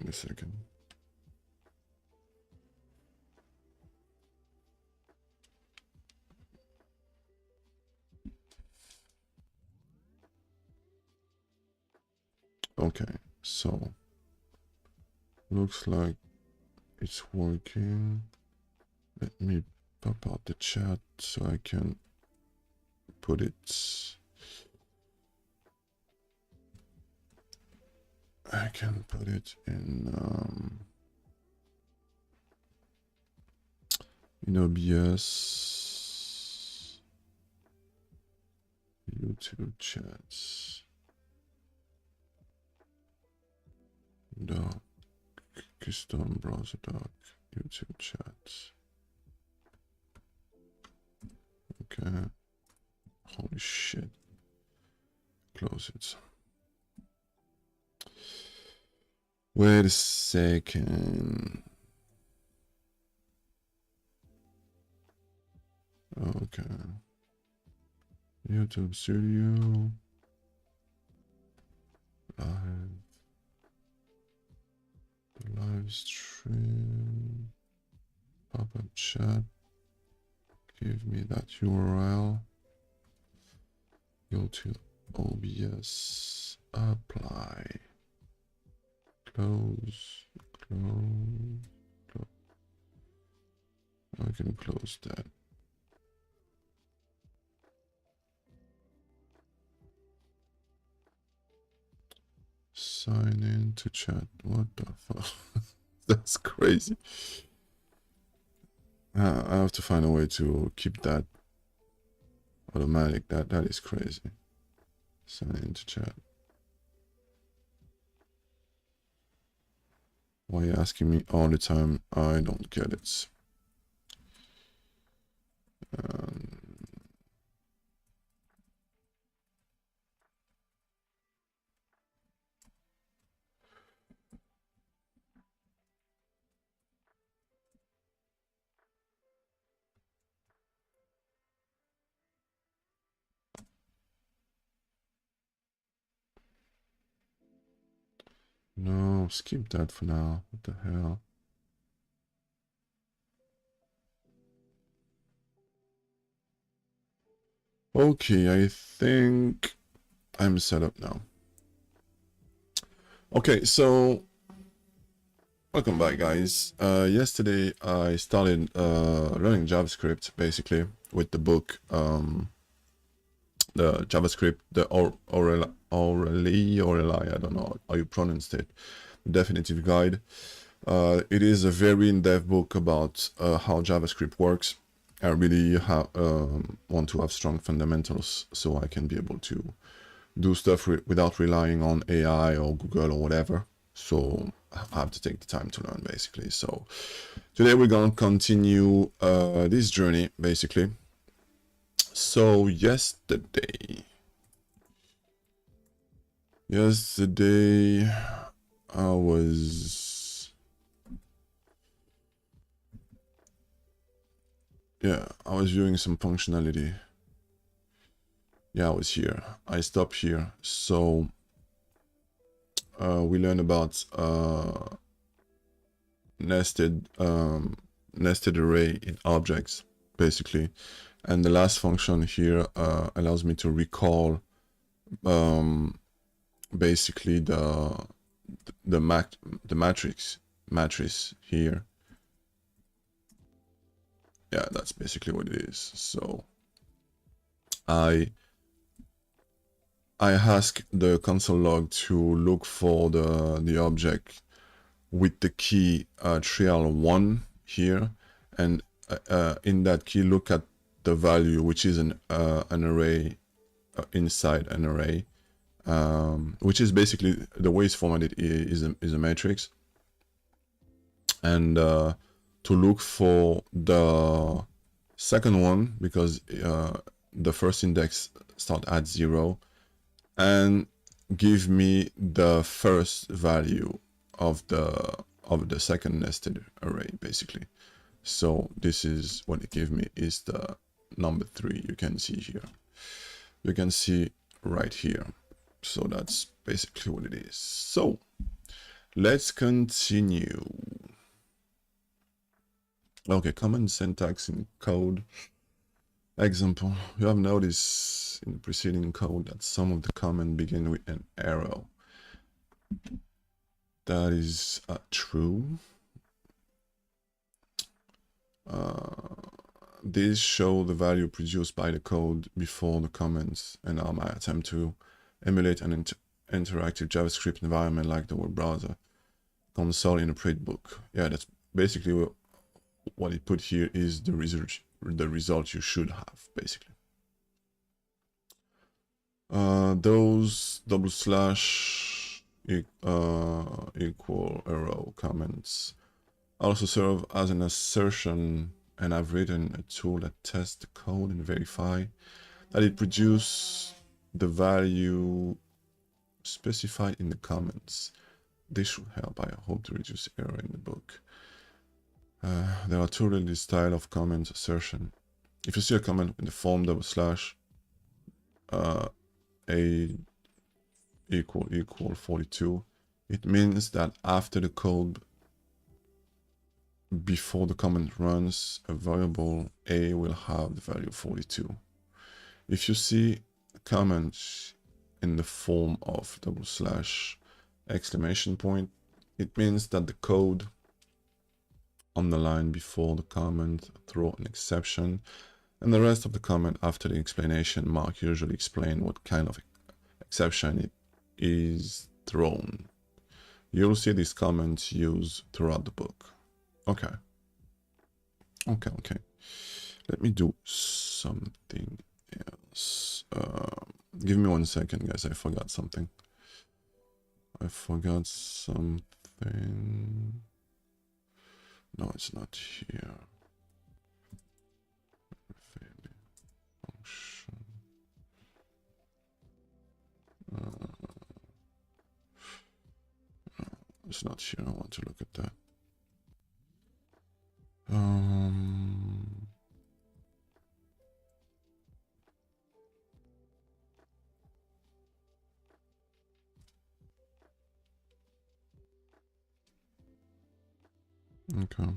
Wait a second. Okay, so looks like it's working. Let me pop out the chat so I can put it. I can put it in OBS, YouTube chats, doc, custom browser doc, YouTube chats. Okay. Holy shit. Close it. Wait a second. Okay. YouTube Studio. Live stream. Pop-up chat. Give me that URL. Go to OBS. Apply. Close. I can close that. Sign in to chat. What the fuck? That's crazy. I have to find a way to keep that automatic. That is crazy. Sign in to chat. Why are you asking me all the time? I don't get it. No, skip that for now. What the hell? Okay, I think I'm set up now. Okay, so welcome back, guys. Yesterday I started learning JavaScript basically with the book, the JavaScript, the Orally, I don't know how you pronounce it, definitive guide. It is a very in-depth book about how JavaScript works. I really want to have strong fundamentals so I can be able to do stuff without relying on AI or Google or whatever. So I have to take the time to learn basically. So today we're going to continue this journey basically. So yesterday I was viewing some functionality. Yeah, I was here. I stopped here. So we learned about nested array in objects basically, and the last function here allows me to recall basically the matrix here. Yeah, that's basically what it is. So I ask the console log to look for the object with the key trial1 here, and in that key look at the value, which is an array inside an array, which is basically the way it's formatted is a matrix, and to look for the second one because the first index start at 0, and give me the first value of the second nested array basically. So this is what it gave me, is the number 3. You can see here, you can see right here. So that's basically what it is. So Let's continue. Okay, common syntax in code. Example, you have noticed in the preceding code that some of the comments begin with an arrow. That is true. These show the value produced by the code before the comments and are my attempt to emulate an interactive JavaScript environment like the web browser console in a print book. Yeah, that's basically what it put here is the result you should have, basically. Those double slash equal arrow comments also serve as an assertion, and I've written a tool that tests the code and verify that it produces the value specified in the comments. This should help, I hope, to reduce error in the book. There are two related styles of comment assertion. If you see a comment in the form double slash a equal 42, it means that after the code, before the comment runs, a variable a will have the value 42. If you see comments in the form of double slash exclamation point, it means that the code on the line before the comment throw an exception, and the rest of the comment after the explanation mark usually explain what kind of exception it is thrown. You'll see these comments used throughout the book. Okay. Let me do something else. Give me 1 second, guys. I forgot something. No, it's not here. Function. It's not here. I want to look at that. Okay.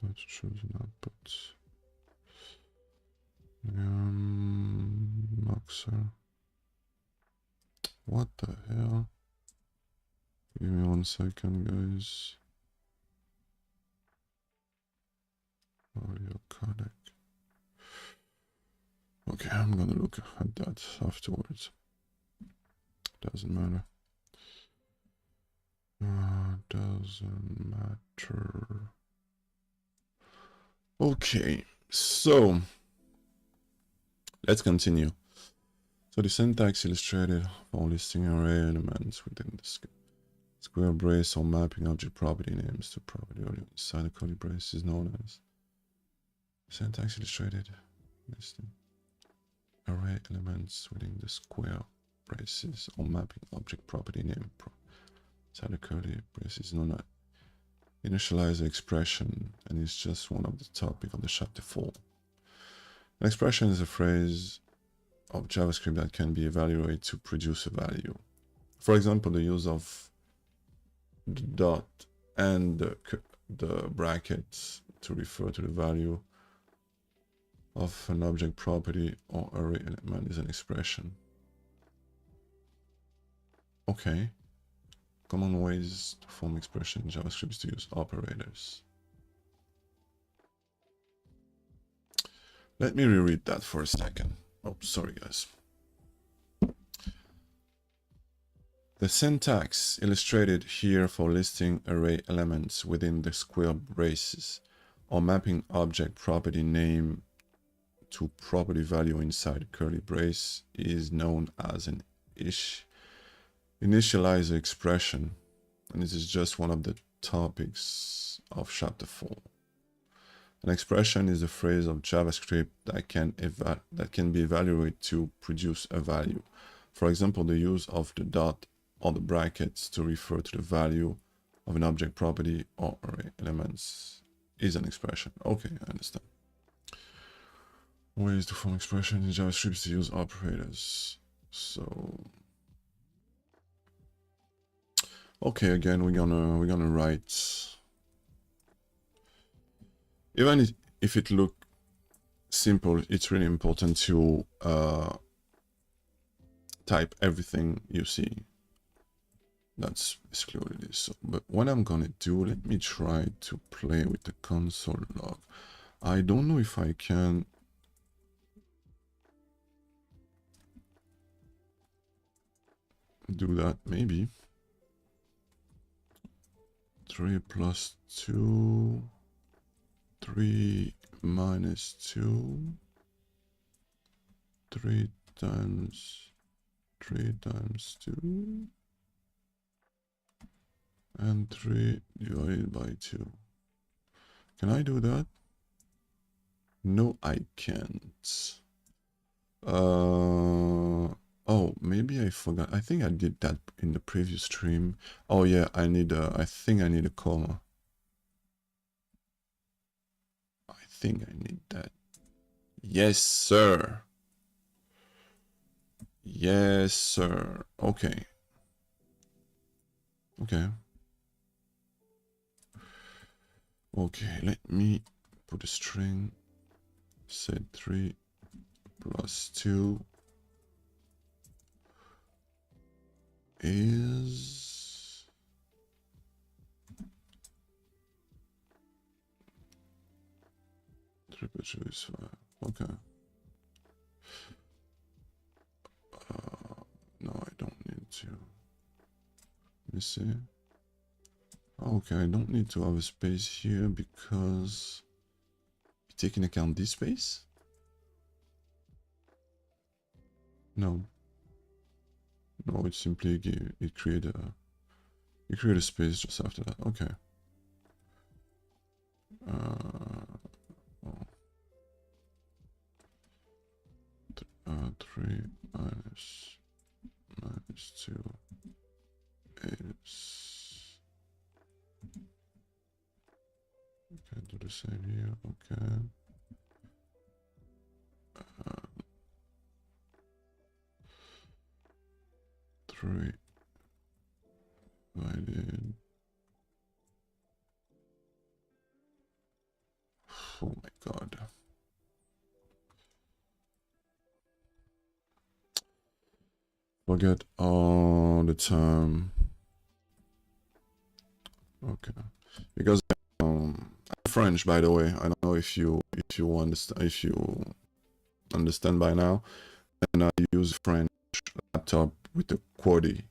Let's choose an output. Moxer. What the hell? Give me 1 second, guys. Audio codec. Okay, I'm gonna look at that afterwards. Doesn't matter. Doesn't matter. Okay, so let's continue. So the syntax illustrated for listing array elements within the square brace or mapping object property names to property value inside the curly brace is known as syntax illustrated listing array elements within the square braces or mapping object property name inside the curly braces is known as initializer expression, and it's just one of the topic of the chapter 4. An expression is a phrase of JavaScript that can be evaluated to produce a value. For example, the use of the dot and the brackets to refer to the value of an object property or array element is an expression. Okay. Common ways to form expression in JavaScript is to use operators. Let me reread that for a second. Oh, sorry, guys. The syntax illustrated here for listing array elements within the square braces or mapping object property name to property value inside curly brace is known as an initializer expression, and this is just one of the topics of chapter 4. An expression is a phrase of JavaScript that can be evaluated to produce a value. For example, the use of the dot or the brackets to refer to the value of an object property or array elements is an expression. Okay, I understand. Ways to form expression in JavaScript is to use operators. So okay, again we're gonna write, even if it look simple, it's really important to type everything you see. That's basically what it is. So, but what I'm gonna do, let me try to play with the console log. I don't know if I can do that. Maybe 3 plus 2, 3 minus 2, 3 times 2, and 3 divided by 2. Can I do that? No, I can't. Oh, maybe I forgot. I think I did that in the previous stream. Oh yeah, I think I need a comma. I think I need that. Yes, sir. Yes, sir. Okay. Okay. Okay, let me put a string. Set 3 plus 2 is 3 plus 2 is 5. Okay. No, I don't need to. Let me see. Okay, I don't need to have a space here because you take into account this space? No. No, it simply it create a space just after that. Okay. Oh. 3 minus 2 is, okay, do the same here. Okay. 3 divided. Oh my god. Forget all the time. Okay, because I'm French, by the way. I don't know if you understand by now. And I use French laptop with the QWERTY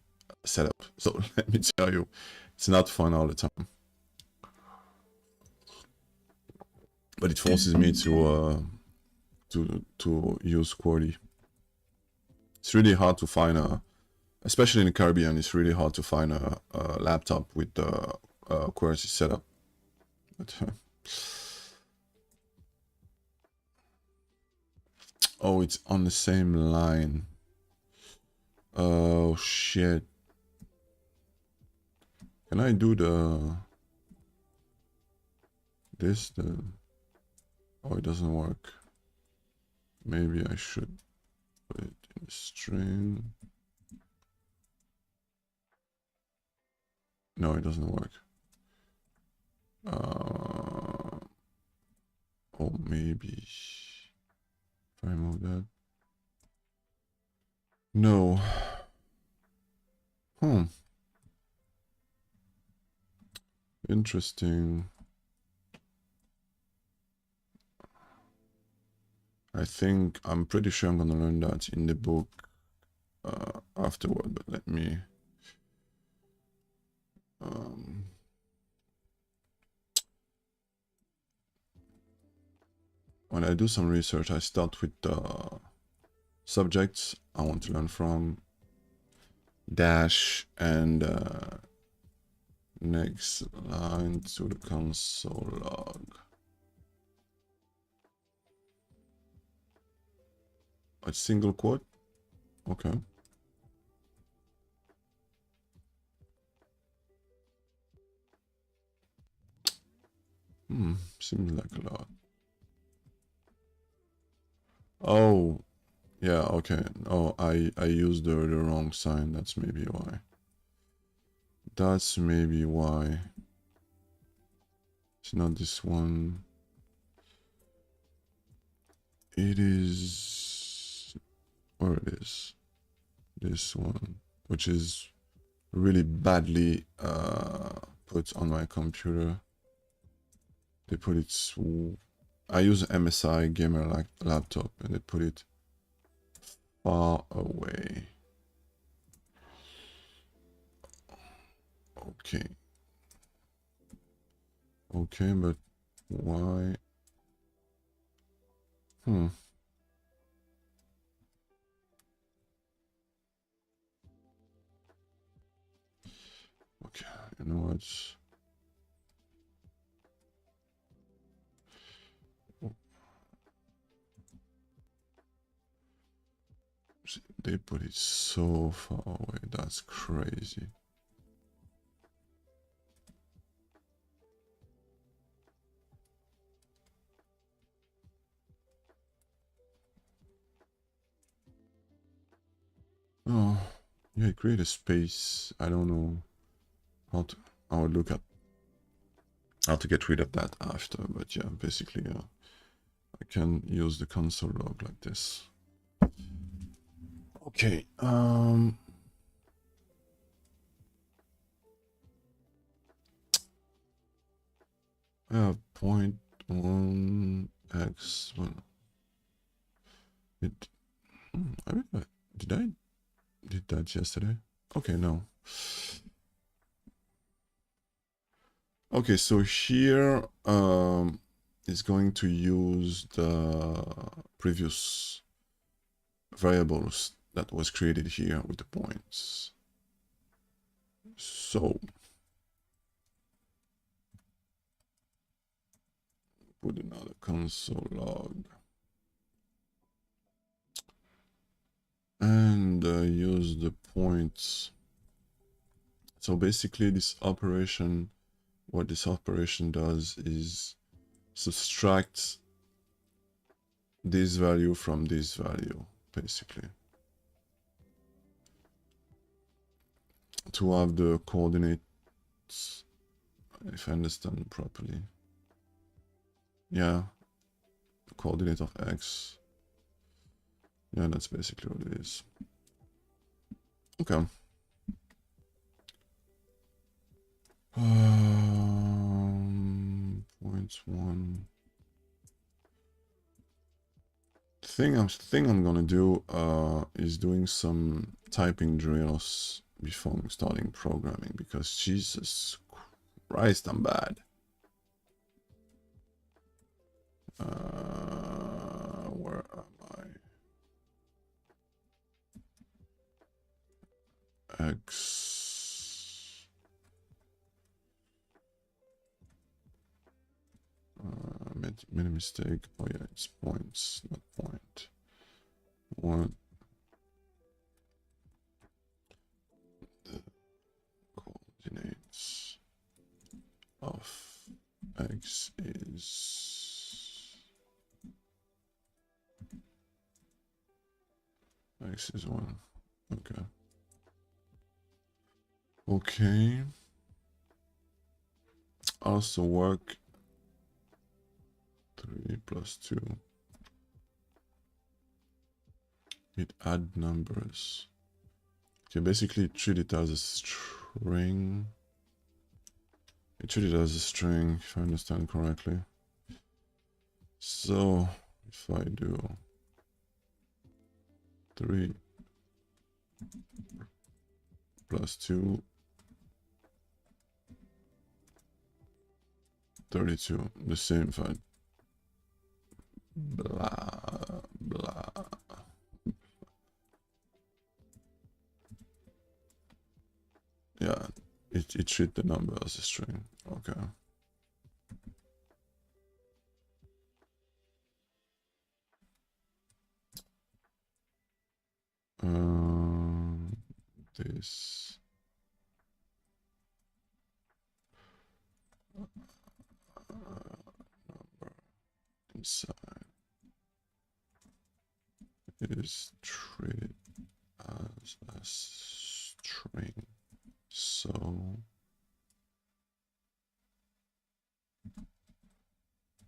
setup. So let me tell you, it's not fun all the time. But it forces me to use QWERTY. It's really hard to find especially in the Caribbean, it's really hard to find a laptop with the QWERTY setup. But, oh, it's on the same line. Oh shit. Can I do oh, it doesn't work. Maybe I should put it in a string. No, it doesn't work. Oh, maybe if I remove that. No. Interesting. I'm pretty sure I'm gonna learn that in the book afterward, but let me when I do some research, I start with the subjects I want to learn from, dash, and next line to the console log. a single quote. Okay. Seems like a lot. Oh, yeah, okay. Oh, I used the wrong sign. That's maybe why. That's maybe why. It's not this one. It is... Where it is. This one. Which is really badly put on my computer. They put it... I use MSI gamer laptop and they put it far away. Okay. Okay, but why? Okay, you know what? They put it so far away. That's crazy. Oh, yeah, create a space. I don't know how to. I would look at how to get rid of that after, but yeah, basically, I can use the console log like this. Okay. I have 0.1x. Well, it. I mean, did I did that yesterday? Okay, no. Okay, so here is going to use the previous variables that was created here with the points. So put another console log and use the points. So basically this operation, what this operation does is subtract this value from this value, basically, to have the coordinates, if I understand properly. Yeah, the coordinate of x. Yeah, that's basically what it is. Okay. Points one. Thing I'm gonna do is doing some typing drills before starting programming, because Jesus Christ, I'm bad. Where am I? X. Made a mistake. Oh yeah, it's points, not point. One. The coordinates of x is 1. Okay. Okay. Also work 3 plus 2. It add numbers. Okay, basically treat it as a string. Treat it as a string, if I understand correctly. So if I do 3 plus 2, 32, the same thing. Blah, blah. Yeah, it treat the number as a string. Okay. this number inside is treated as a string. So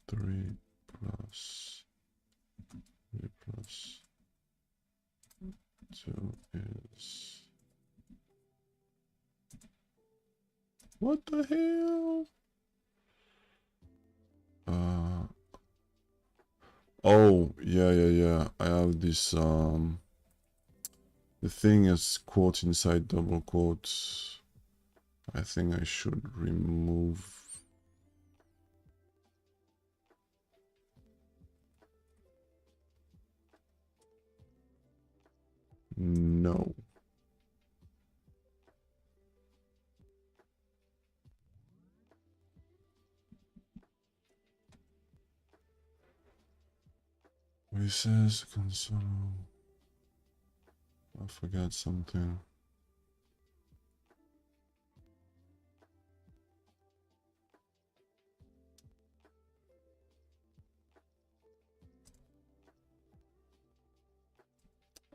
3 plus 2 is... What the hell? Oh, yeah. I have this, the thing is quote inside double quotes. I think I should remove... No. It says console. I forgot something.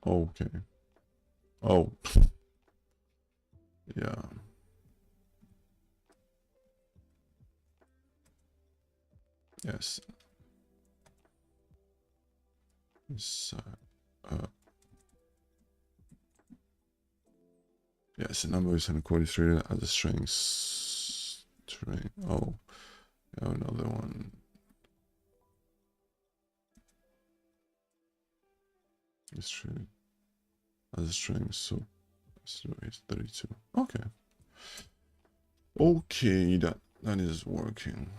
Okay. Oh. Yeah. Yes. This, yes, the number is treated as a string. Oh, I have another one. It's treated as a string, so it's 32. Okay. Okay, that is working.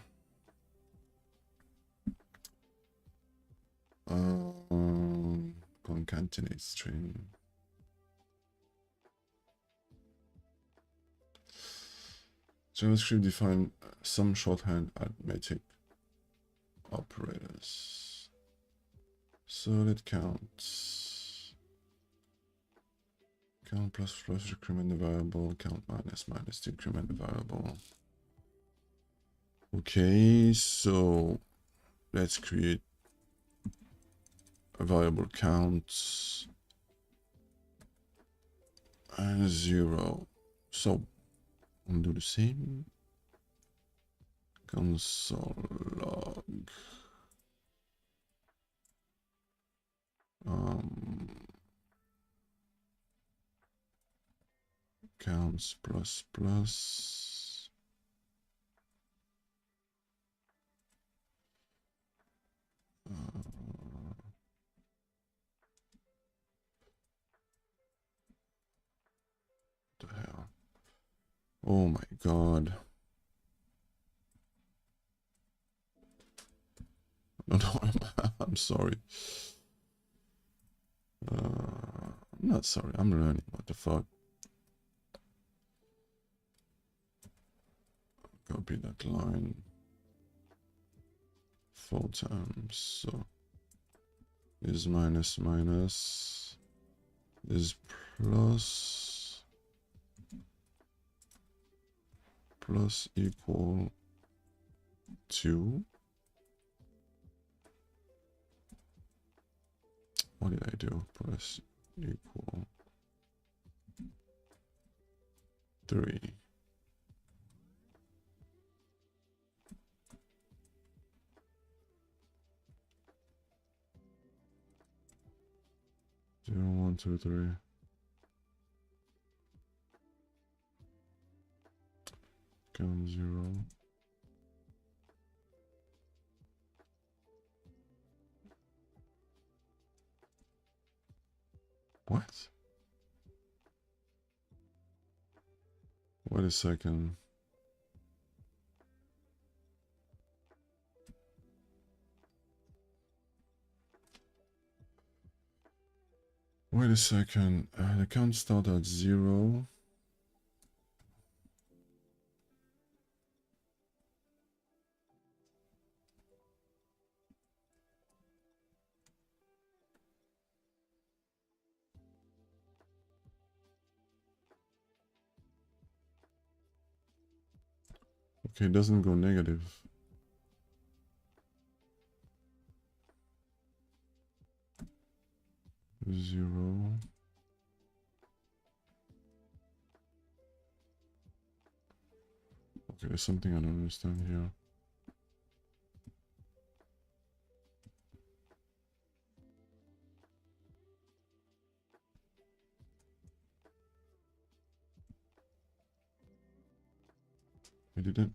Concatenate string. JavaScript define some shorthand arithmetic operators. So let count. Count plus decrement the variable, count minus decrement the variable. Okay, so let's create a variable count and 0. So we'll do the same. Console log. Counts plus plus. What the hell? Oh my god. No, I'm sorry. I'm not sorry. I'm learning. What the fuck? Copy that line 4 times. So this is minus minus. This is plus equal to. What did I do? Plus equal 3. Zero, 1, 2, 3. Count 0. What? Wait a second. Wait a second. The count start at 0. Okay, it doesn't go negative. Zero. Okay, there's something I don't understand here. I didn't.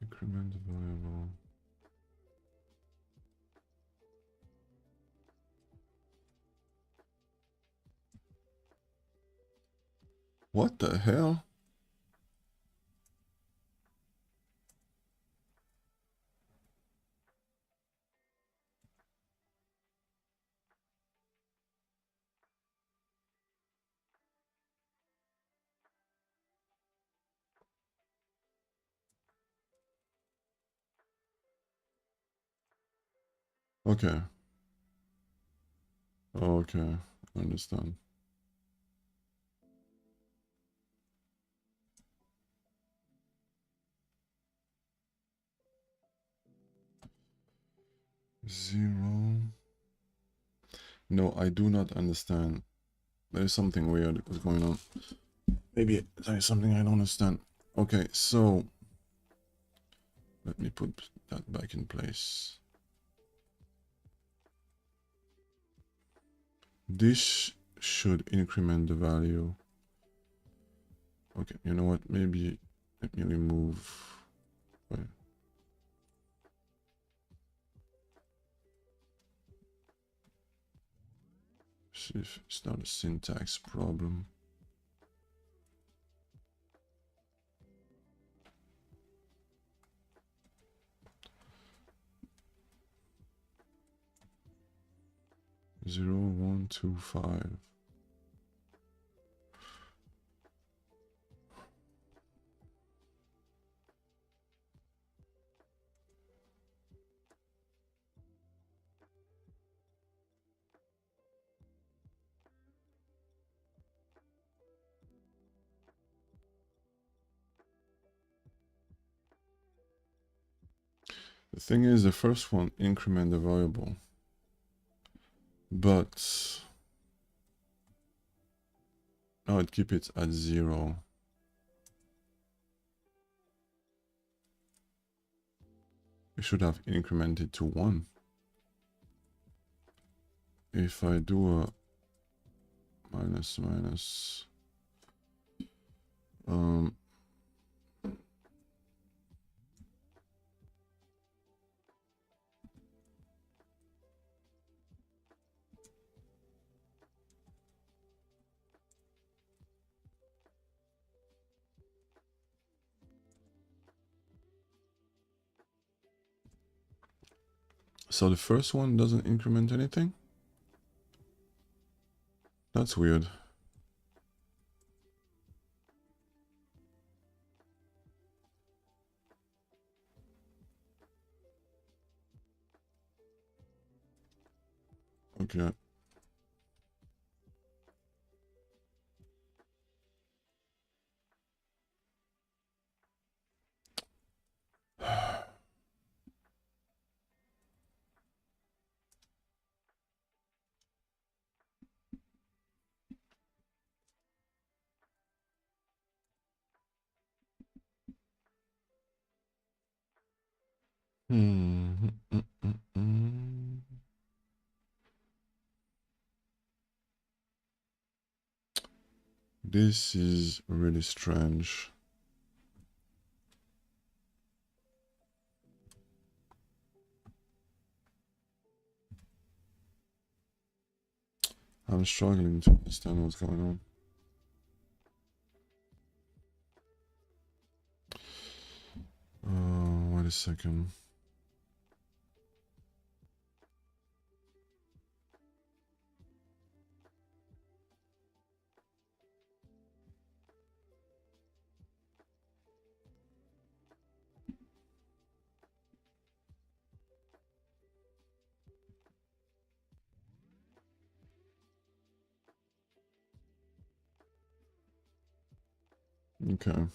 Increment variable. What the hell? Okay. Okay, I understand. Zero. No, I do not understand. There's something weird that's going on. Maybe there's something I don't understand. Okay, so let me put that back in place. This should increment the value. Okay, you know what? Maybe let me remove. Wait. See if it's not a syntax problem. Zero, 1, 2, 5. The thing is, the first one increment the variable, but now it keep it at 0. We should have incremented to 1. If I do a minus minus, so the first one doesn't increment anything? That's weird. Okay. This is really strange. I'm struggling to understand what's going on. Wait a second. Okay.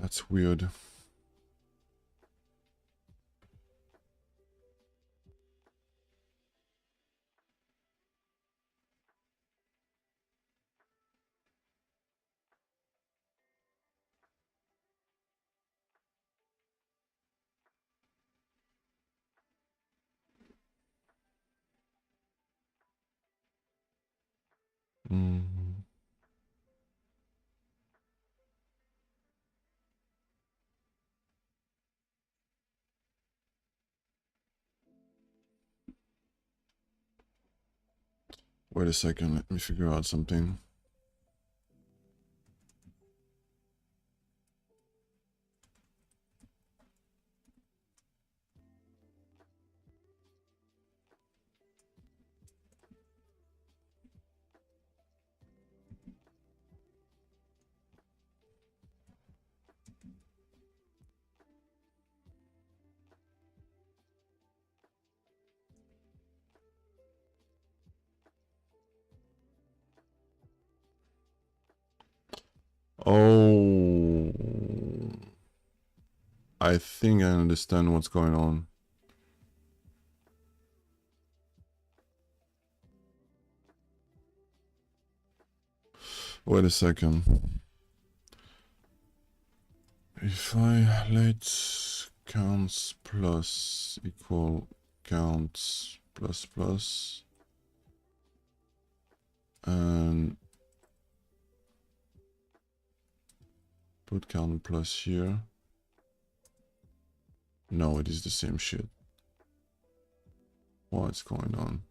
That's weird. Mm. Wait a second, let me figure out something. Oh, I think I understand what's going on. Wait a second. If I let counts plus equal counts plus plus and put count plus here. No, it is the same shit. What's going on?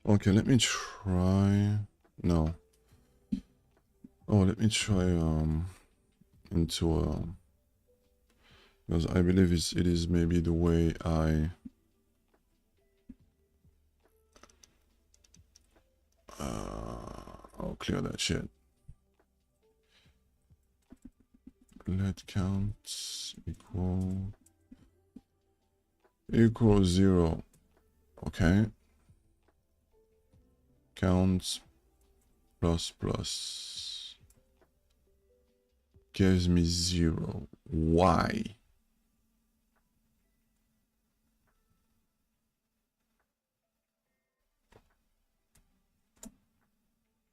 Okay, let me try. No. Oh, let me try into because I believe it is maybe the way I'll clear that shit. Let counts equal 0. Okay. Counts plus plus gives me 0. Why?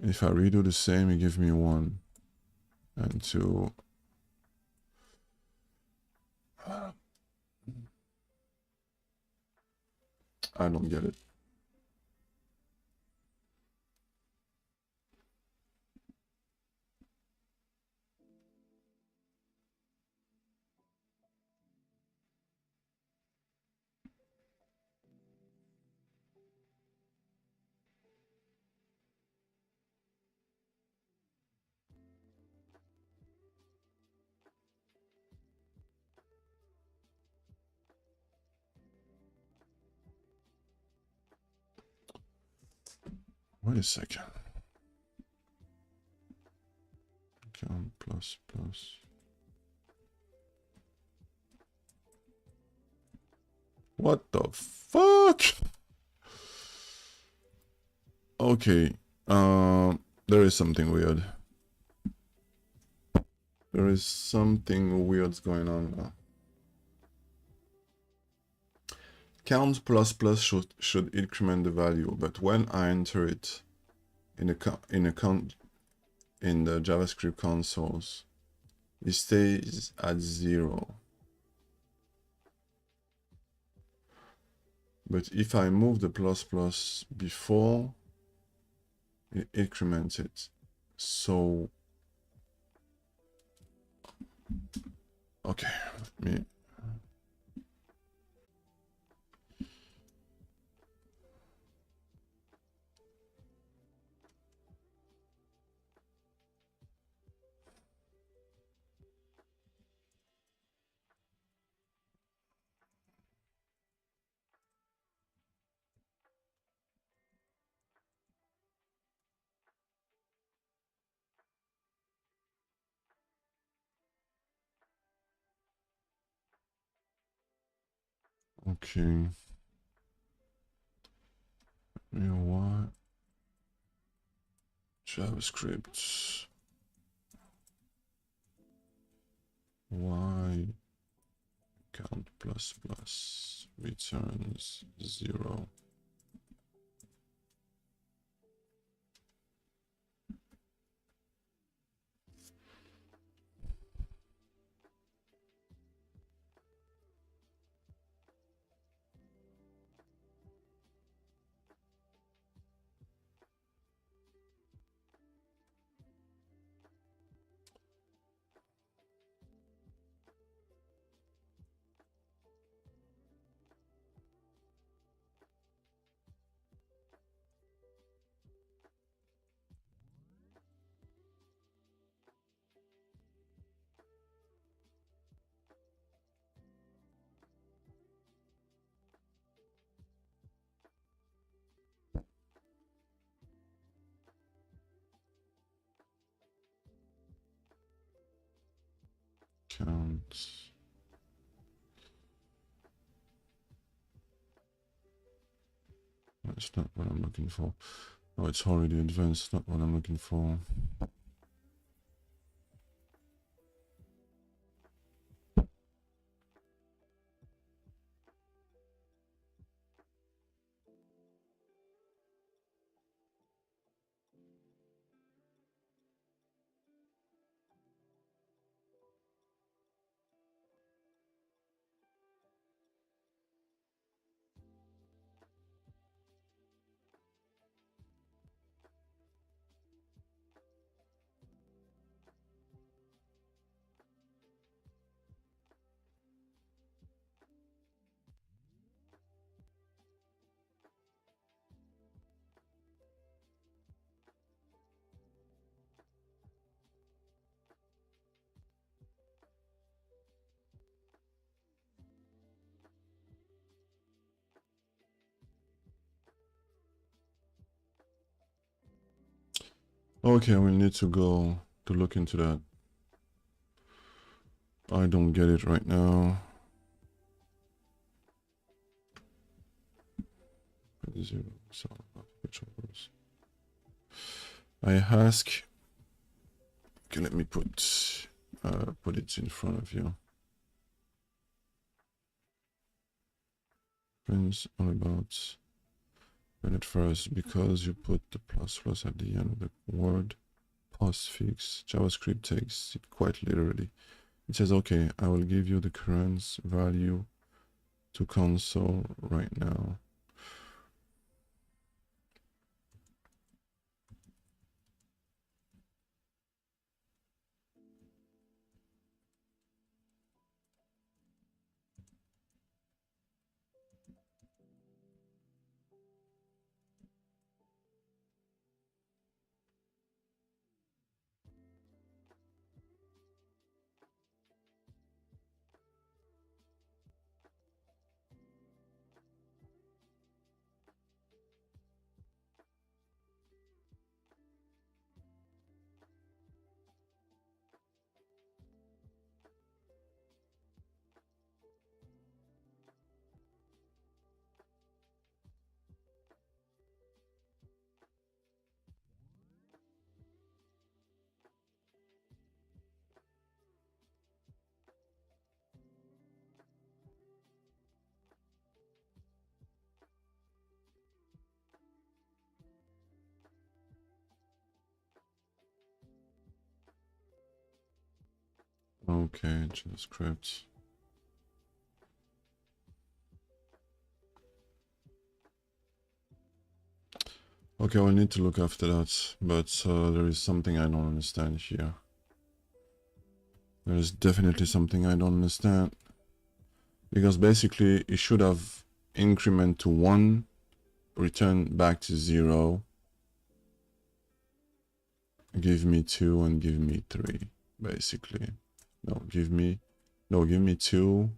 If I redo the same, it gives me 1 and 2. I don't get it. Wait a second. Count plus plus. What the fuck? Okay. There is something weird. There is something weird's going on now. Count plus plus should increment the value, but when I enter it in the JavaScript consoles, it stays at 0. But if I move the plus plus before, it increments it. So, okay, let me. Okay. You know what? JavaScript. Why count plus plus returns 0? Count. That's not what I'm looking for. Oh, it's already advanced, not what I'm looking for. Okay, we need to go to look into that. I don't get it right now. 0, so I ask. Okay, let me put it in front of you. Friends, all about it first, because you put the plus plus at the end of the word. Postfix JavaScript takes it quite literally. It says, okay, I will give you the current value to console right now. Okay, JavaScript. Okay, we'll need to look after that, but there is something I don't understand here. There is definitely something I don't understand. Because basically, it should have increment to 1, return back to 0, give me 2, and give me 3, basically. No, give me 2.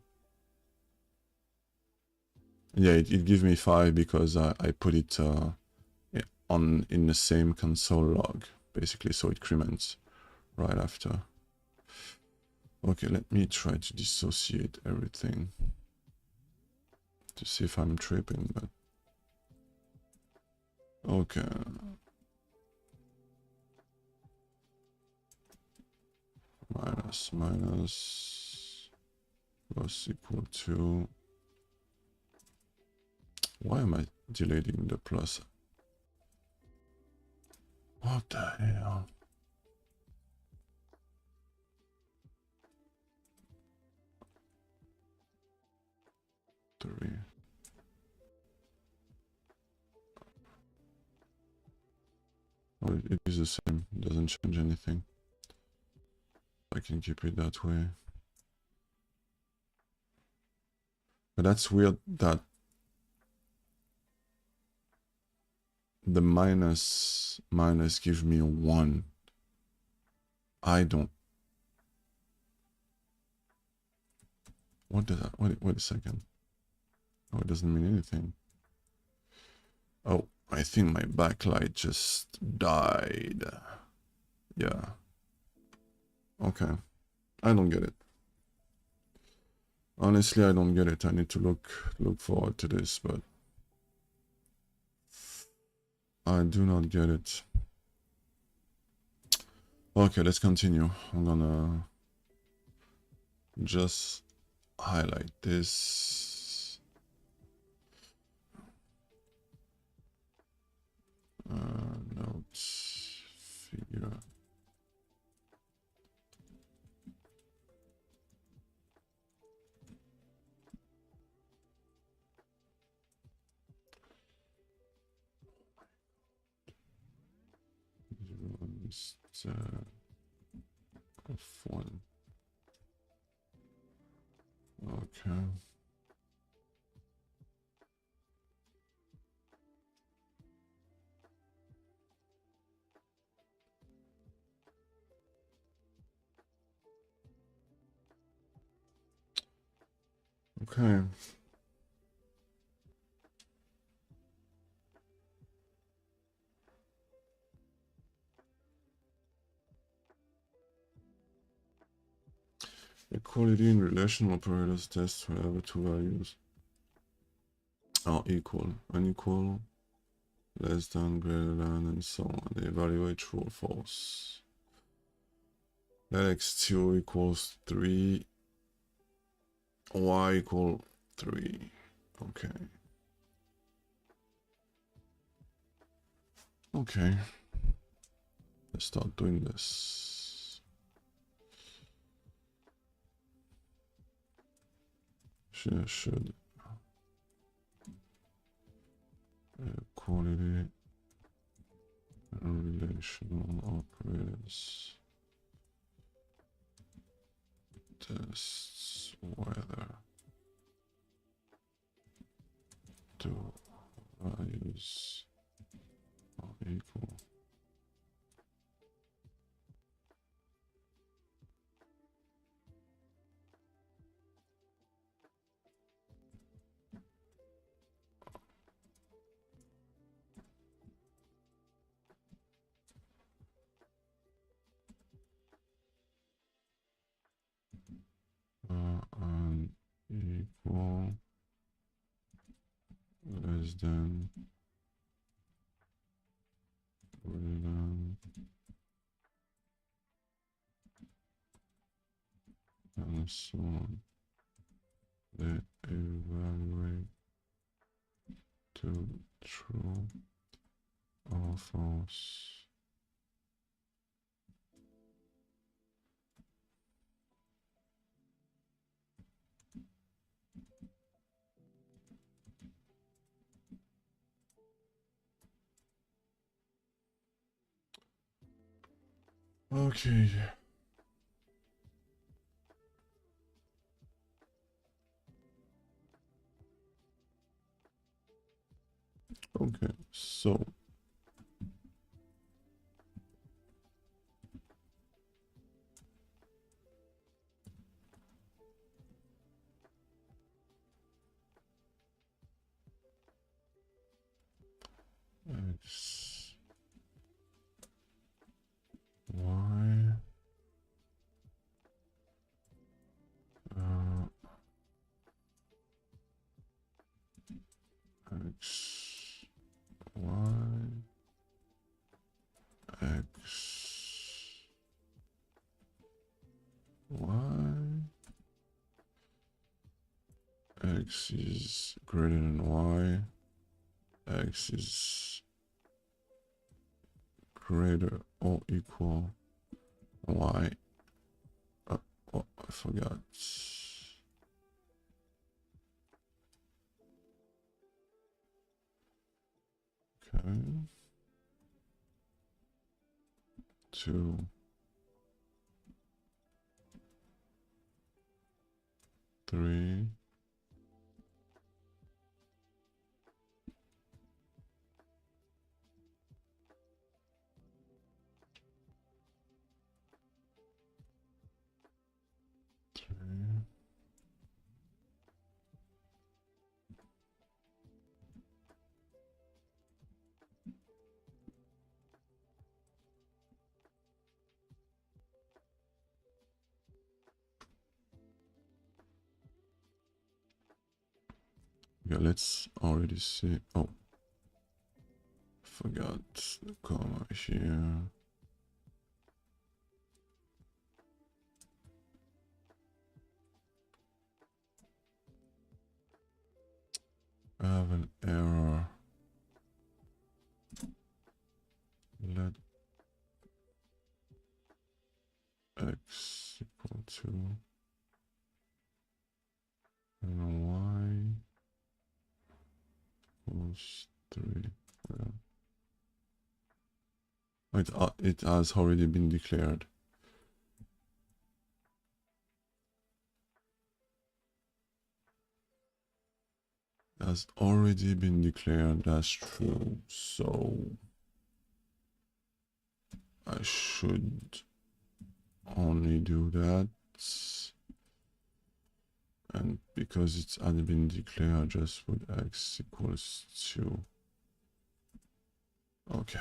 Yeah, it gives me 5 because I put it in the same console log, basically, so it increments right after. Okay, let me try to dissociate everything to see if I'm tripping, but okay. Minus plus equal to, why am I deleting the plus? What the hell? 3. Oh, it is the same, it doesn't change anything. I can keep it that way. But that's weird that the minus gives me a 1. I don't. What does that? Wait a second. Oh, it doesn't mean anything. Oh, I think my backlight just died. Yeah. Okay. I don't get it. Honestly, I don't get it. I need to look forward to this, but I do not get it. Okay, let's continue. I'm gonna just highlight this. Notes, figure. Of 1. Okay. Okay. Equality in relational operators test wherever two values are equal, unequal, less than, greater than, and so on. They evaluate true or false. Let x2 equals 3, y equal 3. Okay. Okay. Let's start doing this. Should equality and relational operators tests whether two values are equal. And equal, less than, greater than, and so on. They evaluate to true or false. Okay. Okay, so X, Y, uh, X, Y, X, Y, X is greater than Y, X is greater or equal Y. Oh, I forgot. Okay. 2, 3, 3. Yeah, let's already see. Oh, forgot the comma here. I have an error. Let x equal to and y equals 3. It has already been declared. Has already been declared, that's true. So I should only do that. And because it had been declared, just put x equals 2. Okay.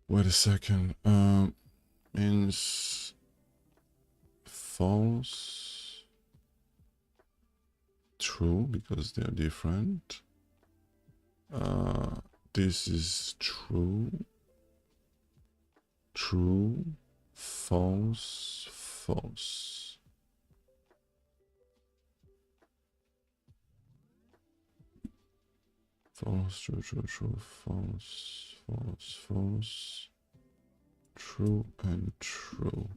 Wait a second. Means false, true, because they're different. This is true, true, false, false. False, true, true, true, false, false, false, true, and true.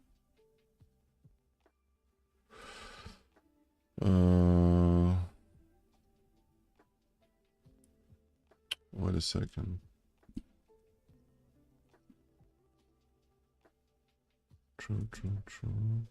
Wait a second. True, true, true.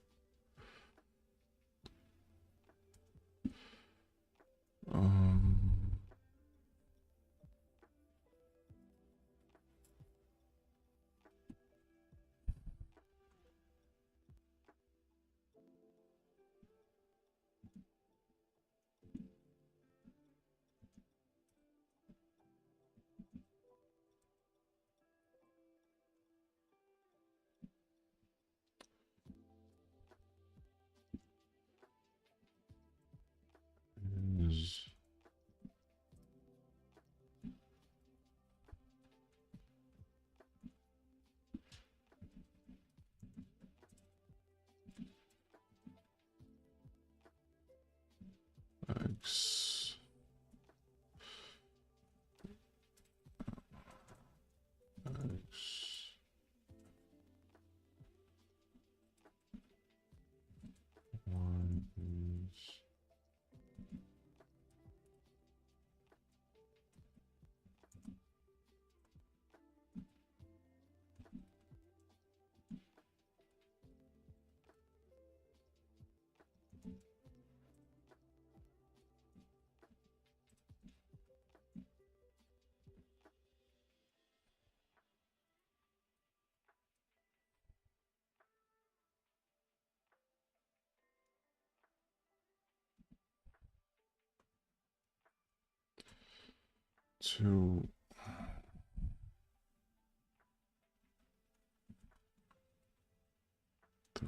2,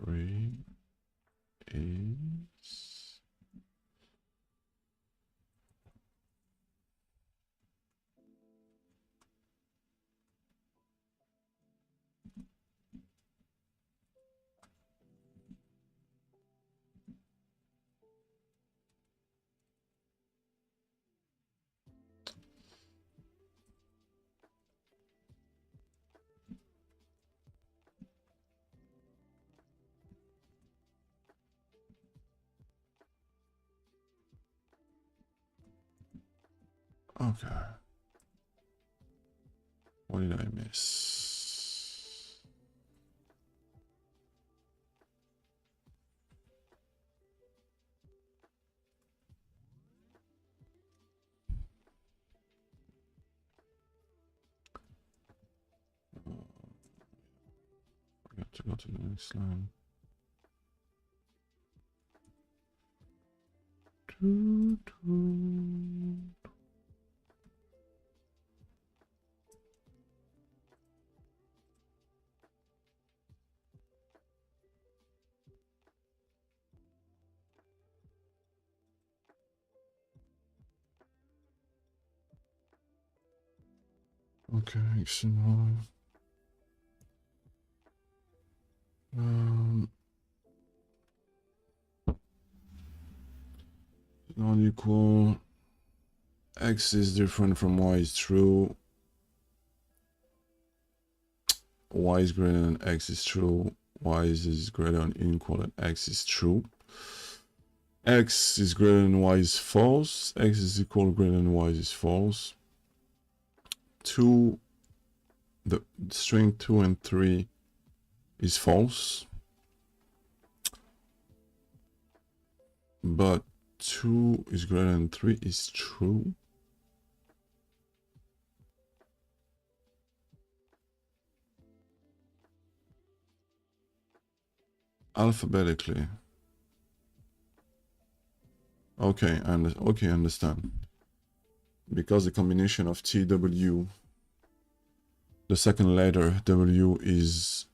3 is okay. What did I miss? I got to go to the next line. Okay, XML. Not equal. X is different from Y is true. Y is greater than X is true. Y is greater than equal than X is true. X is greater than Y is false. X is equal greater than Y is false. 2, the string 2 and 3 is false. But 2 is greater than 3 is true. Alphabetically. Okay, okay, understand. Because the combination of TW, the second letter W is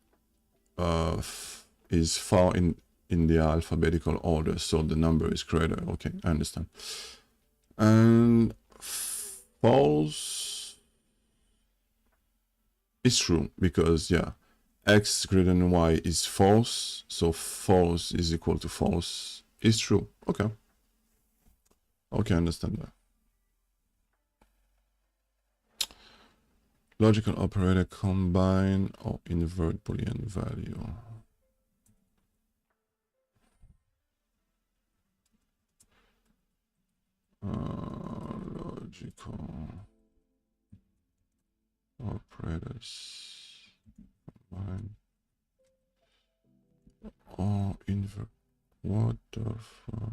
far in the alphabetical order, so the number is greater. Okay, I understand. And false is true because yeah, X greater than Y is false, so false is equal to false is true. Okay. Okay, I understand that. Logical operator combine or invert Boolean value. Logical operators combine or invert. What the fuck?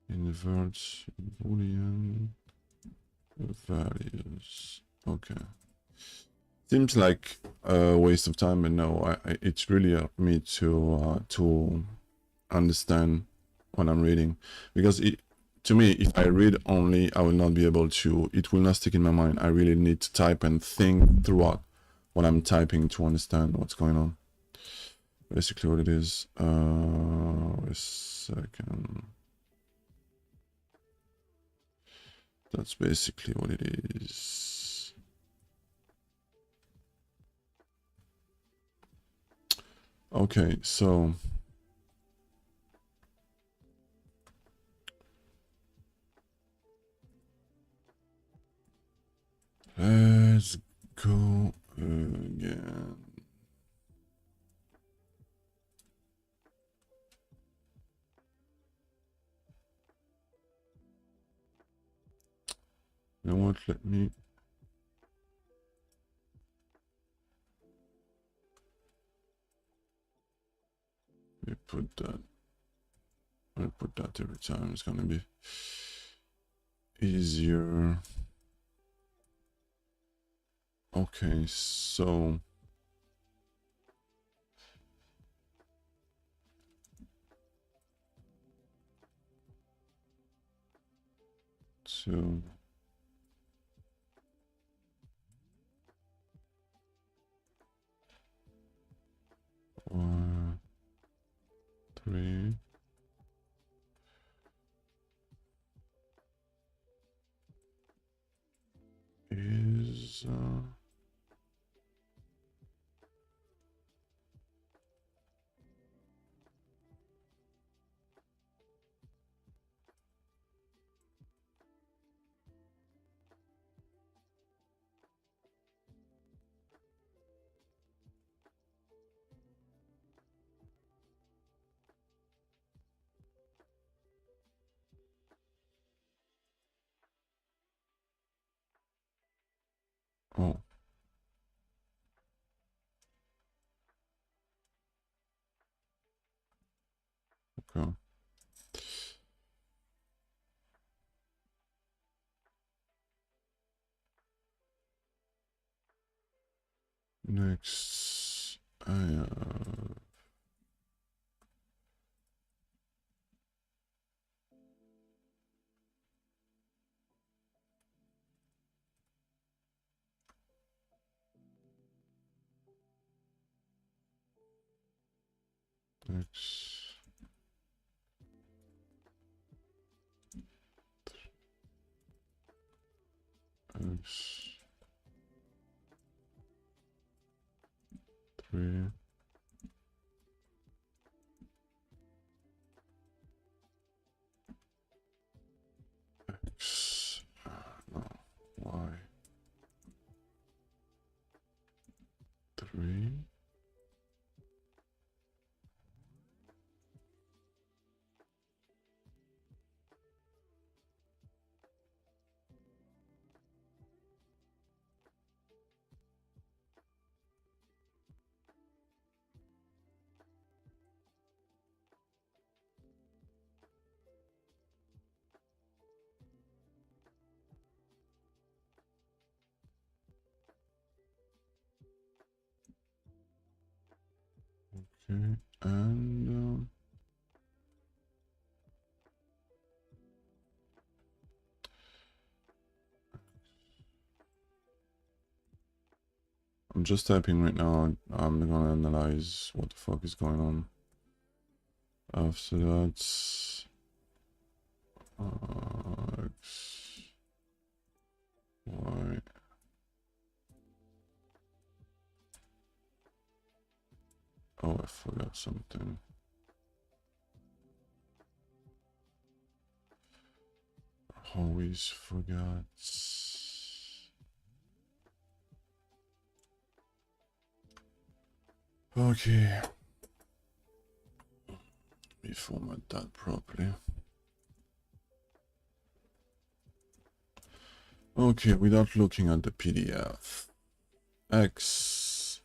Inverts Boolean values. Okay. Seems like a waste of time, but no, it's really helped me to understand what I'm reading, because to me, if I read only, I will not be able to. It will not stick in my mind. I really need to type and think throughout what I'm typing to understand what's going on. Basically, what it is. A second. That's basically what it is. Okay, so let's go again. You know what? Let me put that. I'll put that every time. It's gonna be easier. Okay, so 2, 4, 3 is oh, okay. Next, I have X, X, 3, X, no, Y, 3, okay, and I'm just typing right now. I'm gonna analyze what the fuck is going on. After that, X, Y. Oh, I forgot something. Always forgot. Okay. Let me format that properly. Okay, without looking at the PDF. X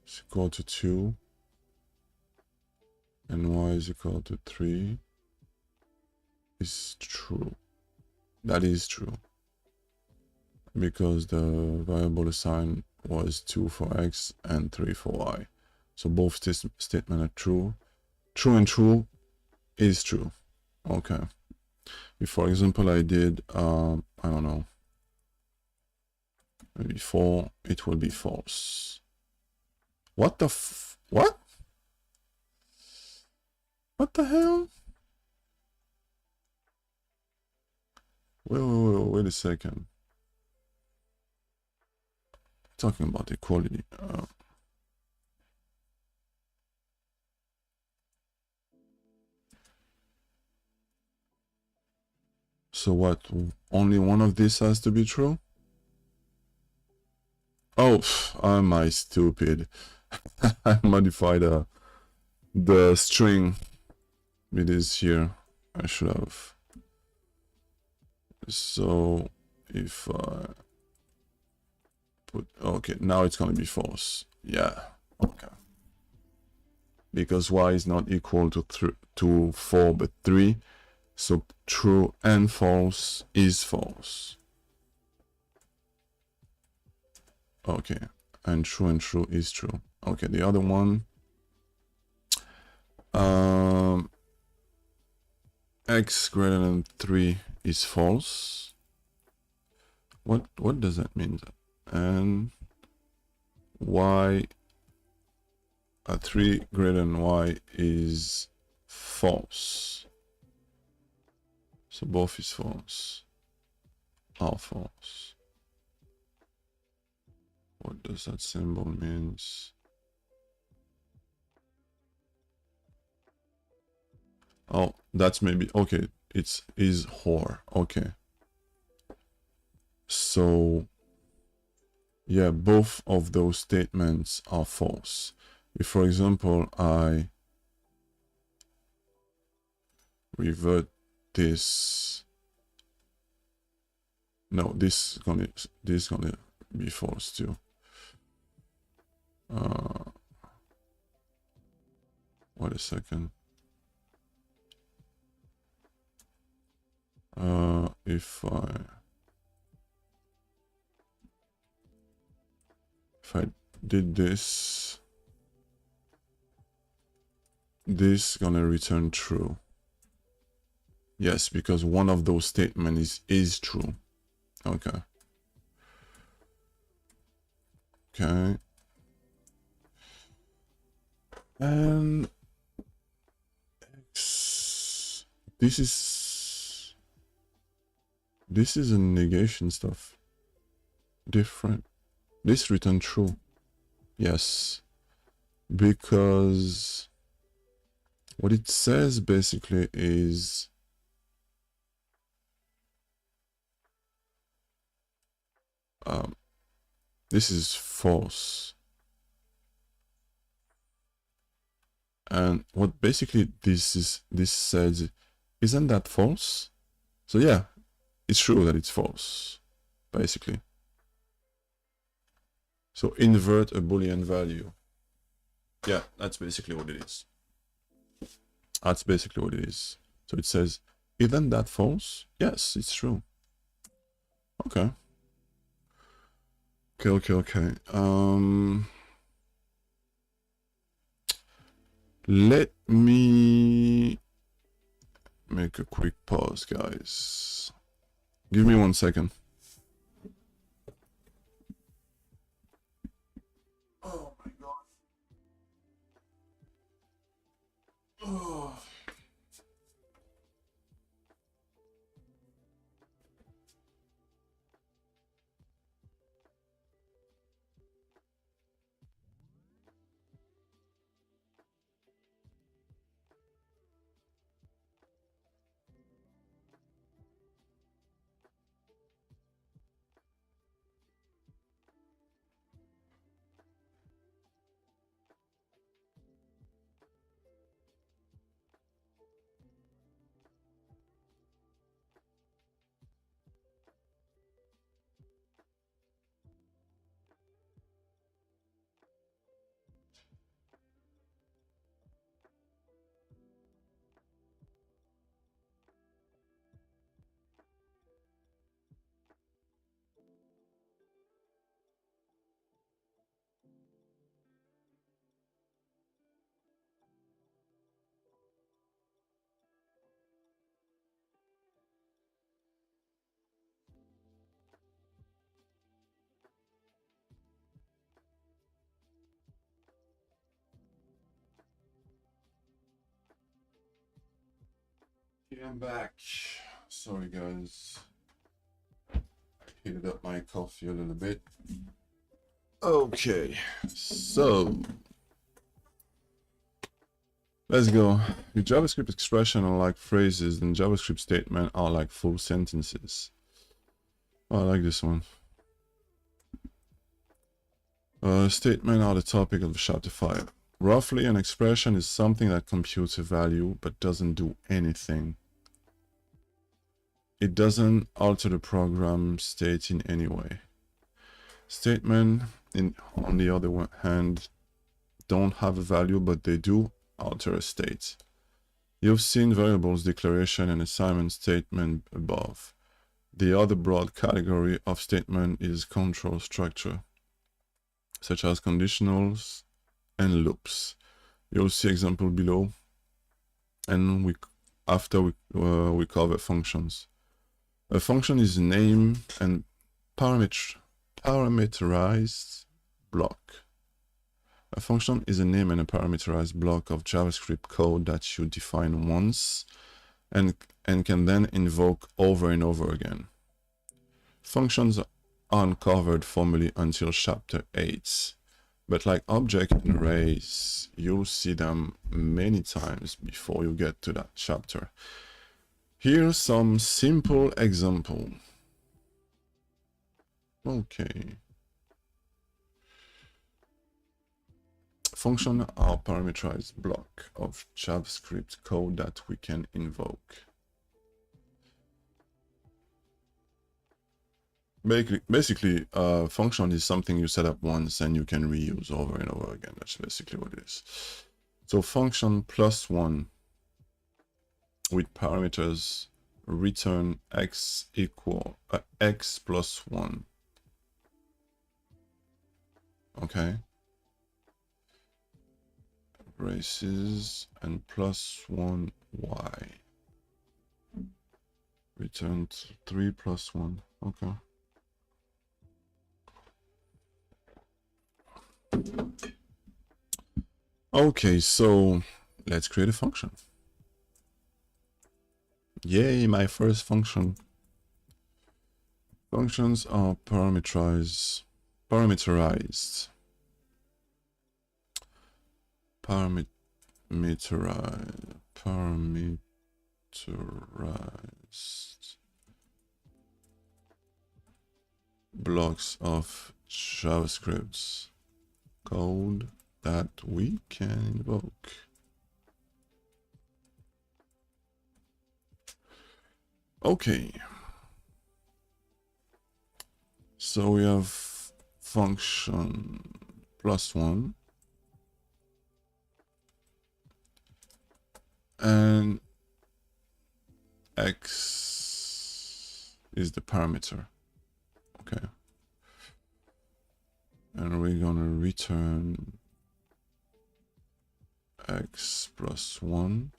is equal to 2. And Y is equal to 3. Is true. That is true. Because the variable assigned was 2 for X and 3 for Y. So both statements are true. True and true is true. Okay. If, for example, I did, I don't know, maybe 4, it will be false. What the what? What the hell? Wait a second. Talking about equality. So what? Only one of these has to be true? Oh, am I stupid? I modified the string. It is here. I should have. So if I put, okay, now it's gonna be false. Yeah, okay. Because Y is not equal to 4 but 3. So true and false is false. Okay, and true is true. Okay, the other one. x greater than 3 is false. What does that mean? And y 3 greater than y is false. So both is false. All false. What does that symbol means? Oh, that's maybe okay. It's is or okay. So yeah, both of those statements are false. If, for example, I revert this, no, this is gonna be false too. Wait a second. If I did this is gonna return true. Yes, because one of those statements is true. Okay. Okay. And this is a negation stuff. Different. This return true. Yes. Because what it says basically is this is false. And what basically this says, isn't that false? So yeah, it's true that it's false, basically. So invert a Boolean value. Yeah, that's basically what it is. That's basically what it is. So it says, isn't that false? Yes, it's true. Okay. Okay. Let me make a quick pause, guys. Give me 1 second. Oh my god. Oh. Okay, I'm back. Sorry, guys. I heated up my coffee a little bit. Okay, so let's go. Your JavaScript expression are like phrases, and JavaScript statements are like full sentences. Oh, I like this one. Statement are the topic of chapter 5. Roughly, an expression is something that computes a value but doesn't do anything. It doesn't alter the program state in any way. Statement, on the other hand, don't have a value, but they do alter a state. You've seen variables, declaration, and assignment statement above. The other broad category of statement is control structure, such as conditionals and loops. You'll see example below, and after we cover functions. A function is a name and parameterized block. A function is a name and a parameterized block of JavaScript code that you define once and can then invoke over and over again. Functions aren't covered formally until chapter 8, but like object and arrays, you'll see them many times before you get to that chapter. Here's some simple example. Okay. Function are parameterized block of JavaScript code that we can invoke. Basically, function is something you set up once and you can reuse over and over again. That's basically what it is. So function plus one with parameters return x equal x plus one. Okay. Braces and plus one y. Return 3 plus 1. Okay. Okay, so let's create a function. Yay, my first function. Functions are parameterized. Parameterized blocks of JavaScript code that we can invoke. Okay. So we have function plus one and x is the parameter. Okay. And we're gonna return x plus 1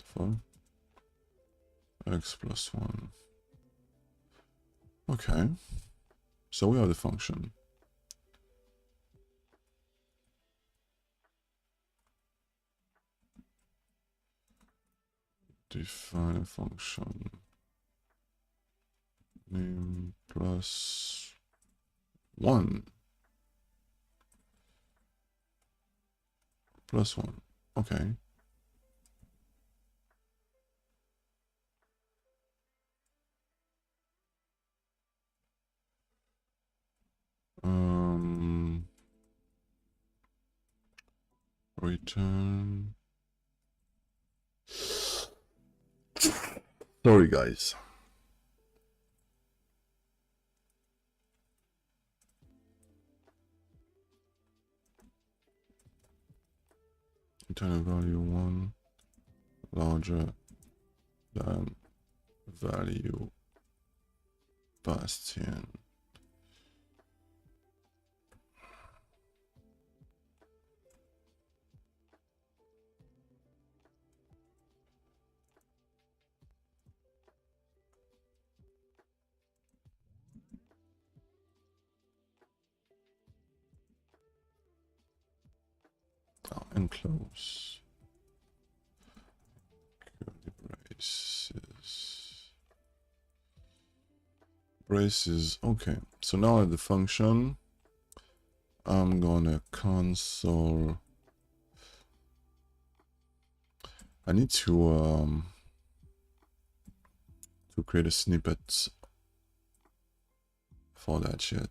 for x plus 1. Okay, so we have the function. Define a function name plus 1 plus 1. Okay. Return. Sorry, guys. Return a value 1 larger than value Bastion. And close. Braces. Okay, so now at the function, I'm gonna console. I need to create a snippet for that shit.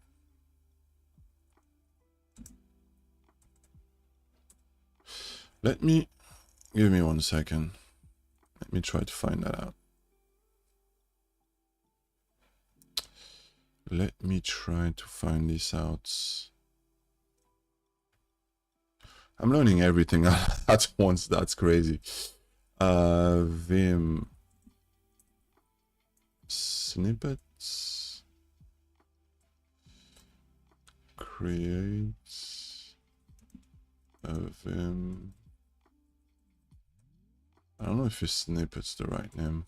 Give me 1 second. Let me try to find that out. Let me try to find this out. I'm learning everything at once. That's crazy. Vim snippets. Create a Vim I don't know if it's snippet's the right name.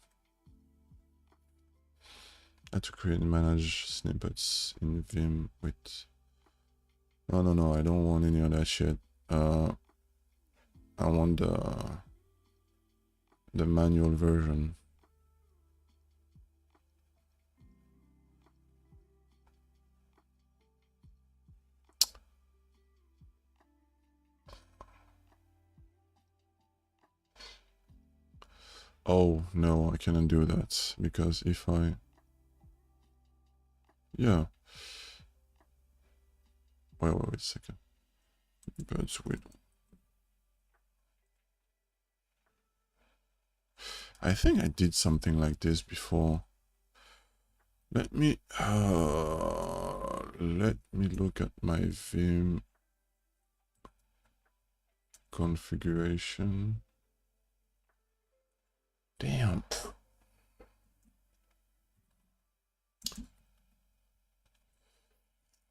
I had to create and manage snippets in Vim with... No, I don't want any of that shit. I want the manual version. Oh, no, I cannot do that, because if I... Yeah. Wait a second. But wait. I think I did something like this before. Let me look at my Vim configuration. Damn.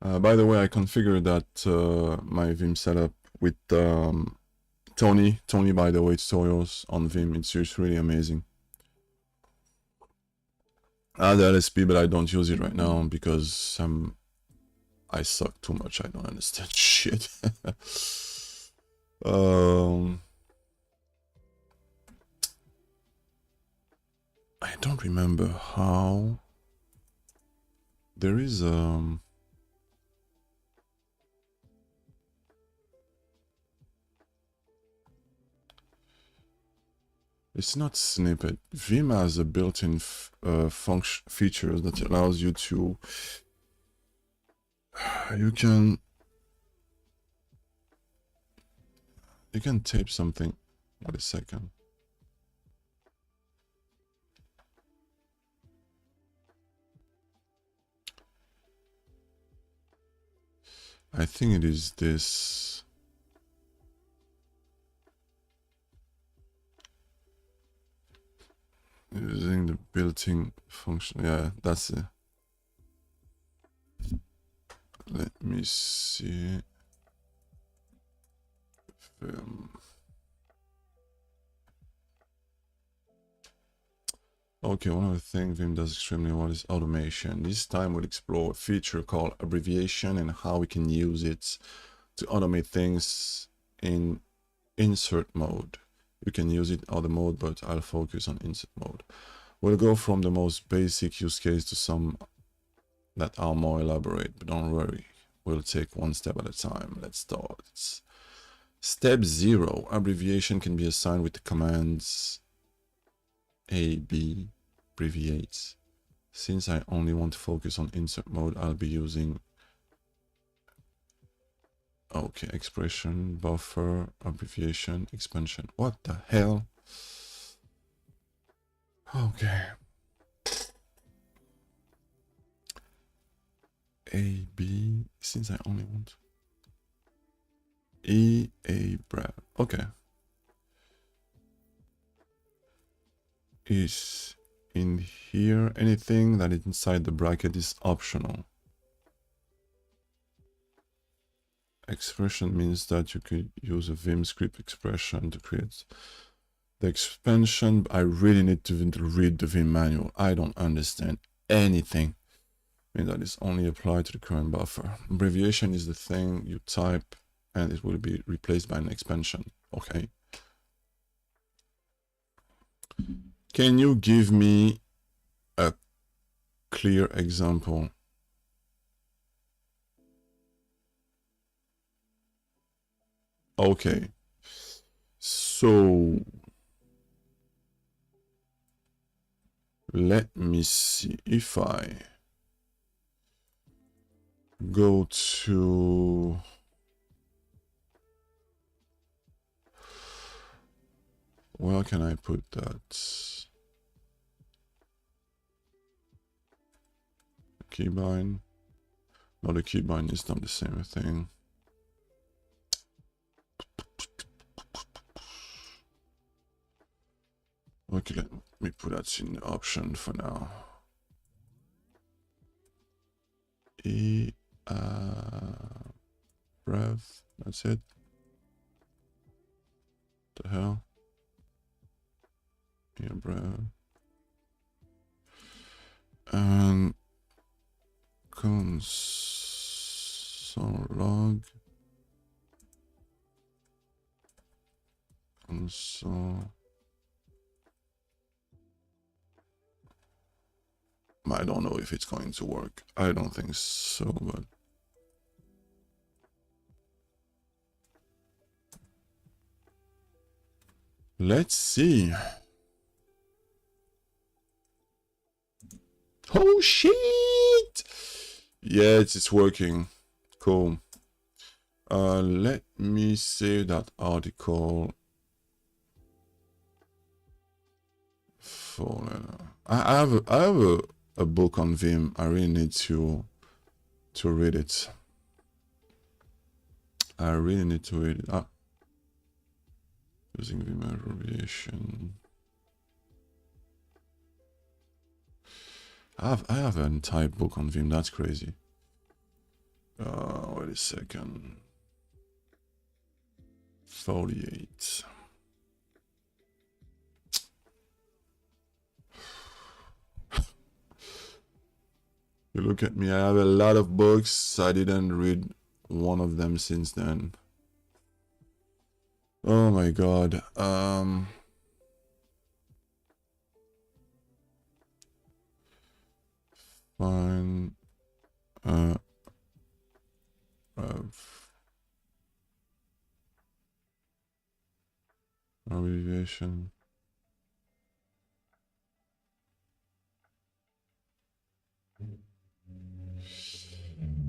By the way, I configured that my Vim setup with Tony, by the way, tutorials on Vim. It's just really amazing. I have the LSP, but I don't use it right now because I suck too much. I don't understand shit. I don't remember how. There is it's not snippet. Vim has a built-in function features that allows you to you can tape something. Wait a second. I think it is this. Using the built-in function. Yeah, that's it. Let me see. Okay, one of the things Vim does extremely well is automation. This time we'll explore a feature called abbreviation and how we can use it to automate things in insert mode. You can use it other mode, but I'll focus on insert mode. We'll go from the most basic use case to some that are more elaborate, but don't worry, we'll take one step at a time. Let's start. Step 0, abbreviation can be assigned with the commands A, B, abbreviates. Since I only want to focus on insert mode, I'll be using expression, buffer, abbreviation, expansion. What the hell? Okay. A, B, since I only want E, A, brev. Okay. Is in here. Anything that is inside the bracket is optional. Expression means that you could use a Vim script expression to create the expansion. I really need to read the Vim manual. I don't understand anything. I mean, that is only applied to the current buffer. Abbreviation is the thing you type and it will be replaced by an expansion. Okay. Can you give me a clear example? Okay. So let me see if I go to where can I put that? Keybind. No, the keybind is not the same thing. Okay, let me put that in the option for now. Brev, that's it. The hell? here, bro. And console log. Console. I don't know if it's going to work. I don't think so, but let's see. Oh shit! Yeah, it's working. Cool. Let me save that article. I have a book on Vim. I really need to read it. I really need to read it. Using Vim abbreviation. I have an entire book on Vim. That's crazy. Wait a second. 48. You look at me, I have a lot of books. I didn't read one of them since then. Oh my god. Fine. Abbreviation.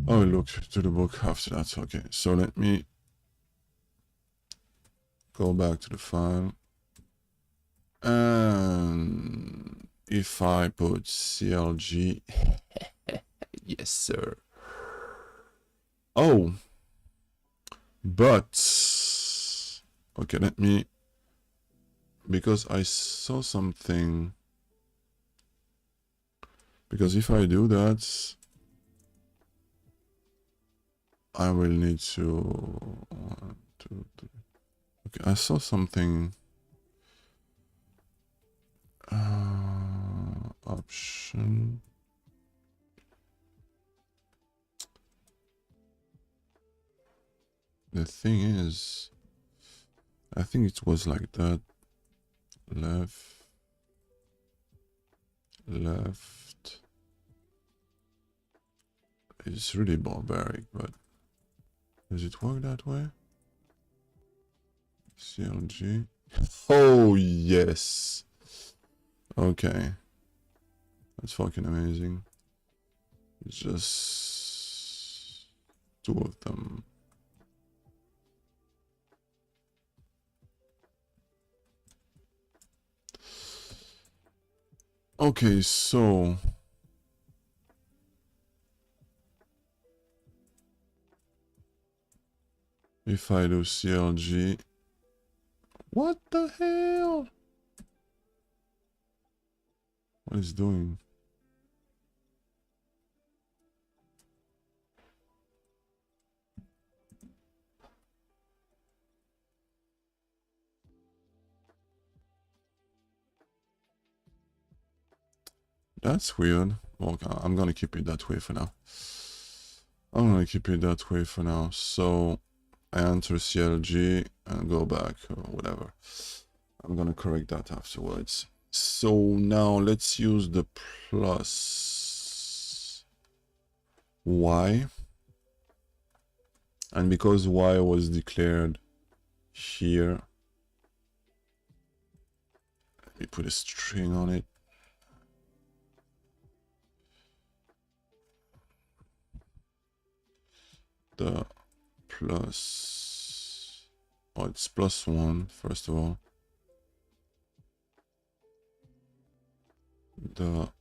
Oh, I looked to the book after that. Okay, so let me go back to the file. And if I put CLG, yes, sir. Oh, but okay, let me, because I saw something. Because if I do that, I will need to 1, 2, 3. Okay, I saw something. Option. The thing is, I think it was like that. Left. It's really barbaric, but does it work that way? CLG. Oh, yes. Okay. That's fucking amazing. It's just 2 of them. Okay, so if I do CLG, what the hell? What is doing? That's weird. Okay, I'm gonna keep it that way for now. So I enter CLG and go back or whatever. I'm gonna correct that afterwards. So now let's use the plus y. And because y was declared here, let me put a string on it. The plus, oh, it's +1 first of all. The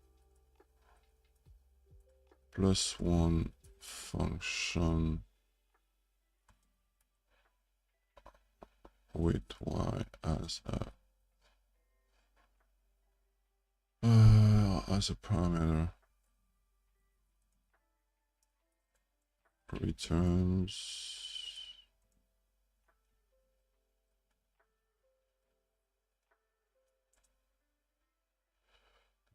+1 function with y as a parameter returns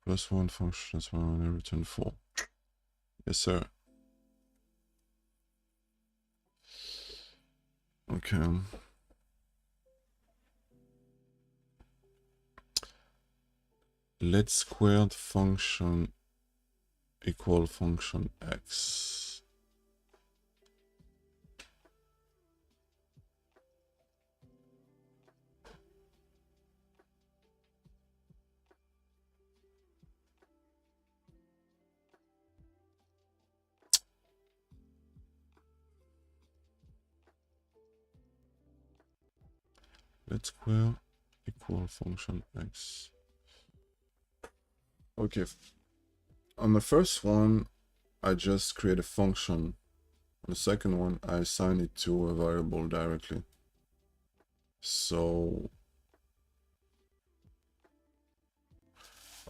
+1 function as well and return 4. Yes, sir. Okay. Let squared function equal function x. Let square equal function x. Okay. On the first one, I just create a function. On the second one, I assign it to a variable directly. So,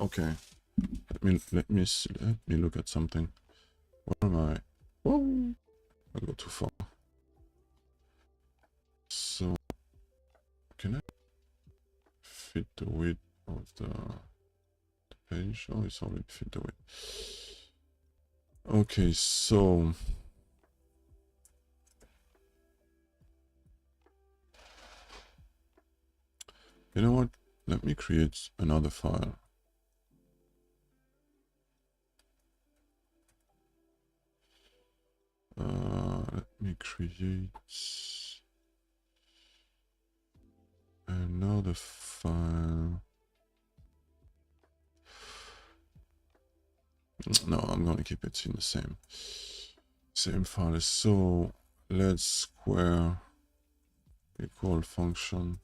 okay. Let me look at something. Where am I? Whoa! I go too far. So, can I fit the width of the page? Oh, it's already fit the width. Okay, so you know what? Let me create another file. Let me create another file. No, I'm gonna keep it in the same file. So let's square equal function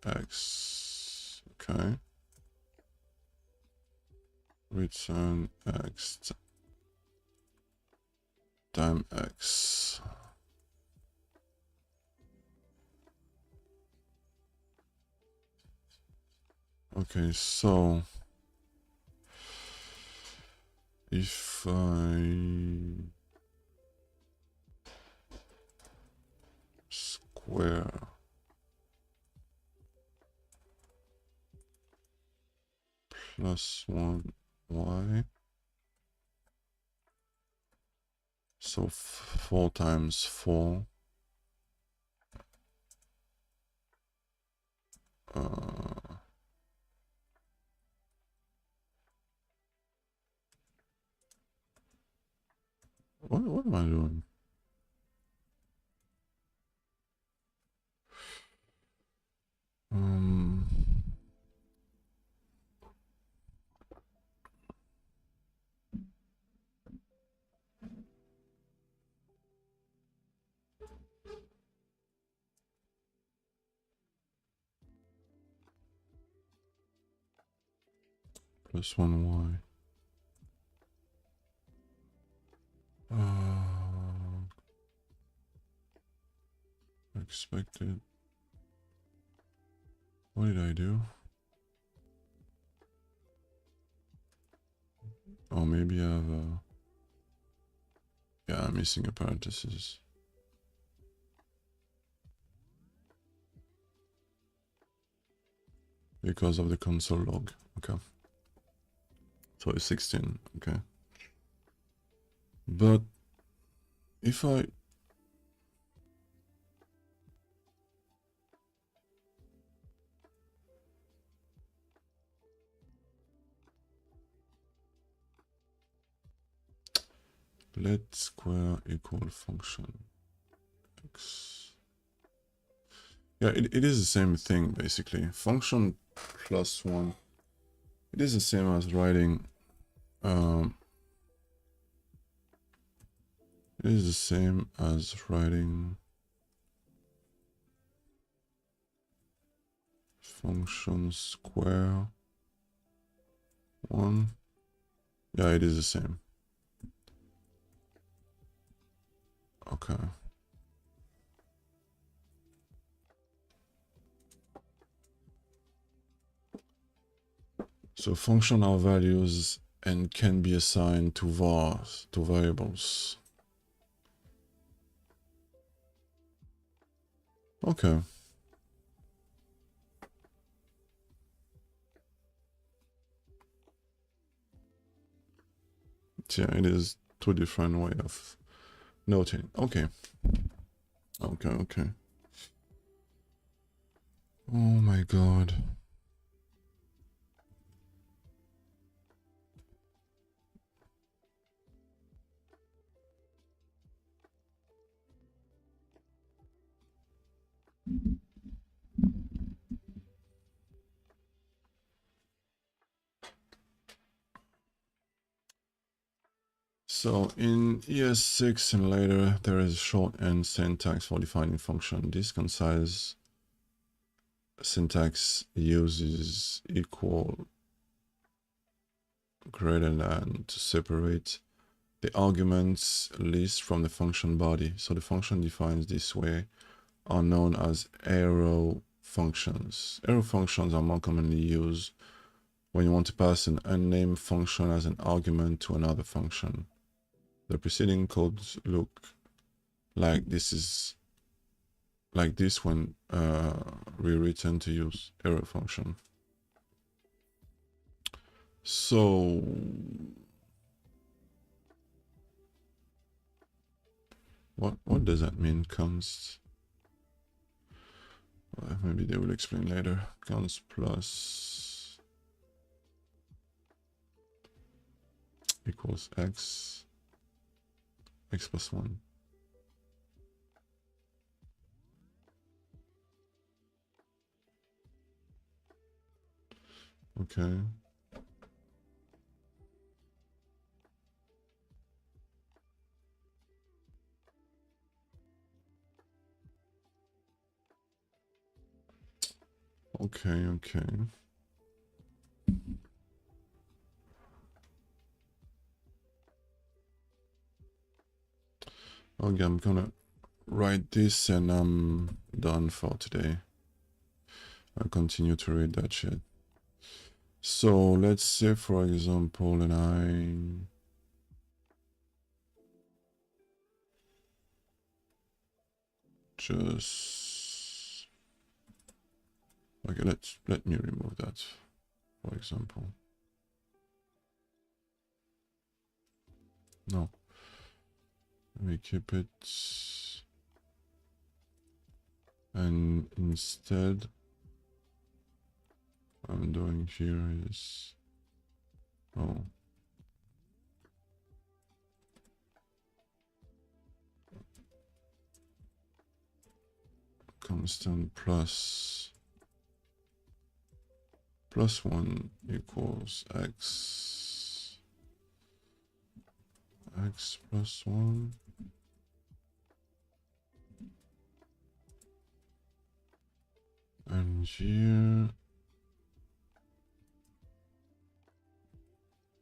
x. Okay. Return x times x. Okay, so if I square +1 y, so 4 times 4, what am I doing? +1 y. Expected. What did I do? Oh, maybe I have a... Yeah, I'm missing a parenthesis. Because of the console log. Okay. So it's 16. Okay. But if I... Let square equal function x. Yeah, it is the same thing basically. Function +1. It is the same as writing. It is the same as writing function square 1. Yeah, it is the same. Okay. So functional values and can be assigned to vars, to variables. Okay. Yeah, it is two different way of noting. Okay. Okay. Oh my god. So in ES6 and later, there is shorthand syntax for defining function. This concise syntax uses equal, greater than to separate the arguments list from the function body. So the function defined this way are known as arrow functions. Arrow functions are more commonly used when you want to pass an unnamed function as an argument to another function. The preceding codes look like this when we return to use arrow function. So what does that mean? Const, maybe they will explain later. Const plus equals x plus 1. Okay. Okay. Okay, I'm gonna write this and I'm done for today. I'll continue to read that shit. So let's say, for example, and I just, okay, let me remove that, for example. No, let me keep it, and instead what I'm doing here is, constant plus 1 equals x plus 1, and here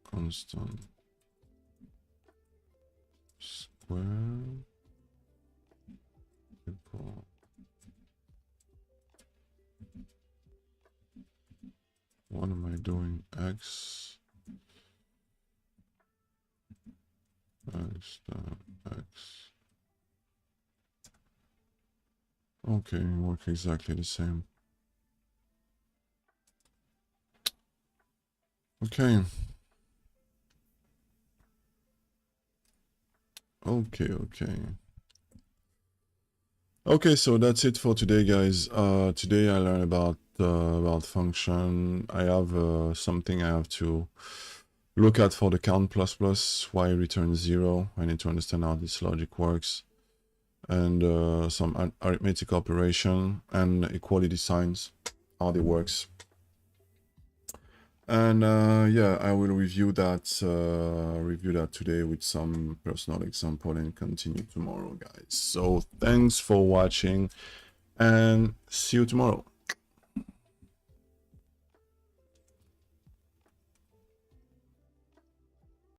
constant square equal, what am I doing? X dot x. Okay, work exactly the same. Okay. Okay, so that's it for today, guys. Today I learned about function. I have something I have to look at for the count plus plus, why return 0. I need to understand how this logic works, and some arithmetic operation and equality signs, how they works. And yeah, I will review that today with some personal example and continue tomorrow, guys. So thanks for watching and see you tomorrow.